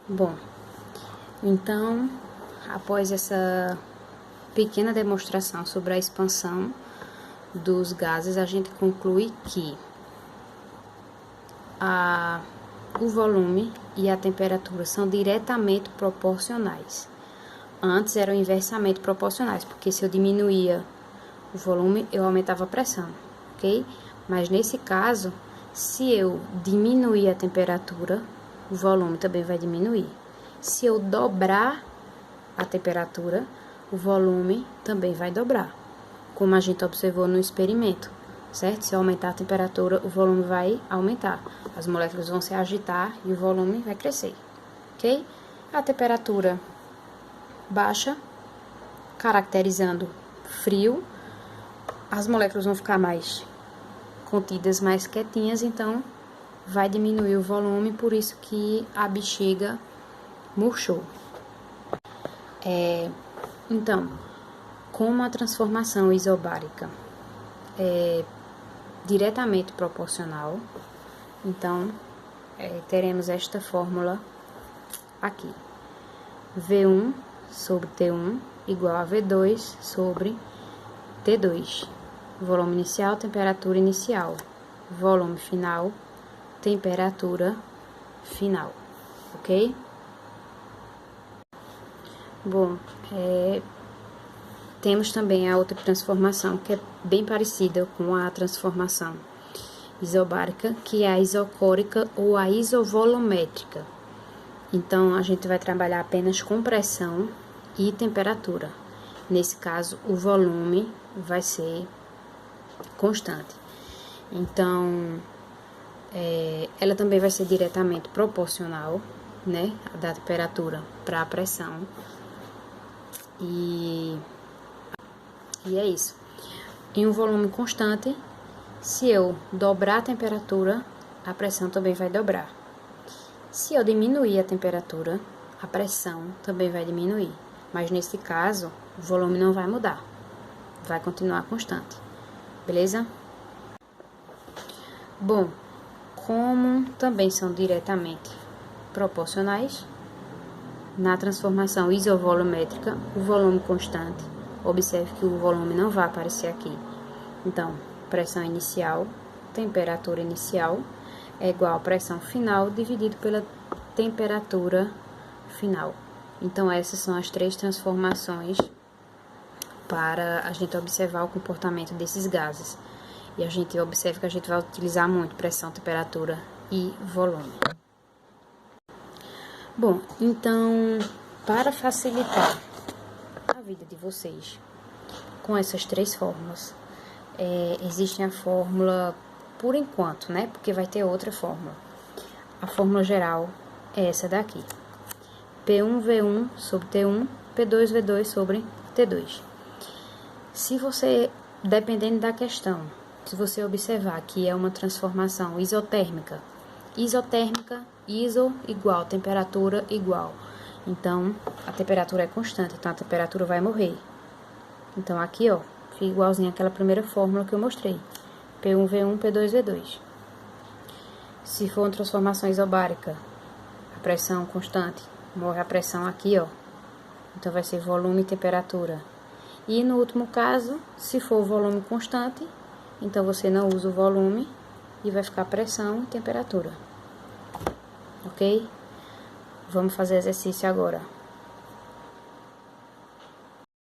Bom, então, após essa pequena demonstração sobre a expansão dos gases, a gente conclui que o volume e a temperatura são diretamente proporcionais. Antes eram inversamente proporcionais, porque se eu diminuía o volume, eu aumentava a pressão, ok? Mas nesse caso, se eu diminuir a temperatura, o volume também vai diminuir. Se eu dobrar a temperatura, o volume também vai dobrar, como a gente observou no experimento, certo? Se eu aumentar a temperatura, o volume vai aumentar. As moléculas vão se agitar e o volume vai crescer, ok? A temperatura baixa, caracterizando frio, as moléculas vão ficar mais contidas, mais quietinhas, então vai diminuir o volume, por isso que a bexiga murchou. Então, como a transformação isobárica é diretamente proporcional, então teremos esta fórmula aqui: V1 sobre T1 igual a V2 sobre T2. Volume inicial, temperatura inicial. Volume final, temperatura final, ok? Bom, temos também a outra transformação, que é bem parecida com a transformação isobárica, que é a isocórica ou a isovolumétrica. Então, a gente vai trabalhar apenas com pressão e temperatura. Nesse caso, o volume vai ser constante. Então, ela também vai ser diretamente proporcional, né, da temperatura para a pressão. E é isso. Em um volume constante, se eu dobrar a temperatura, a pressão também vai dobrar. Se eu diminuir a temperatura, a pressão também vai diminuir. Mas nesse caso, o volume não vai mudar. Vai continuar constante. Beleza? Bom, como também são diretamente proporcionais, na transformação isovolumétrica, o volume constante, observe que o volume não vai aparecer aqui. Então, pressão inicial, temperatura inicial, é igual a pressão final dividido pela temperatura final. Então, essas são as três transformações para a gente observar o comportamento desses gases. E a gente observa que a gente vai utilizar muito pressão, temperatura e volume. Bom, então, para facilitar a vida de vocês com essas três fórmulas, existe a fórmula por enquanto, né? Porque vai ter outra fórmula. A fórmula geral é essa daqui: P1V1 sobre T1, P2V2 sobre T2. Se você, dependendo da questão, se você observar que é uma transformação isotérmica, iso igual, temperatura igual. Então, a temperatura é constante, então a temperatura vai morrer. Então, aqui, ó, fica igualzinho àquela primeira fórmula que eu mostrei. P1V1, P2V2. Se for uma transformação isobárica, a pressão constante, morre a pressão aqui, ó. Então, vai ser volume e temperatura. E no último caso, se for volume constante, então você não usa o volume e vai ficar pressão e temperatura. Ok? Vamos fazer exercício agora.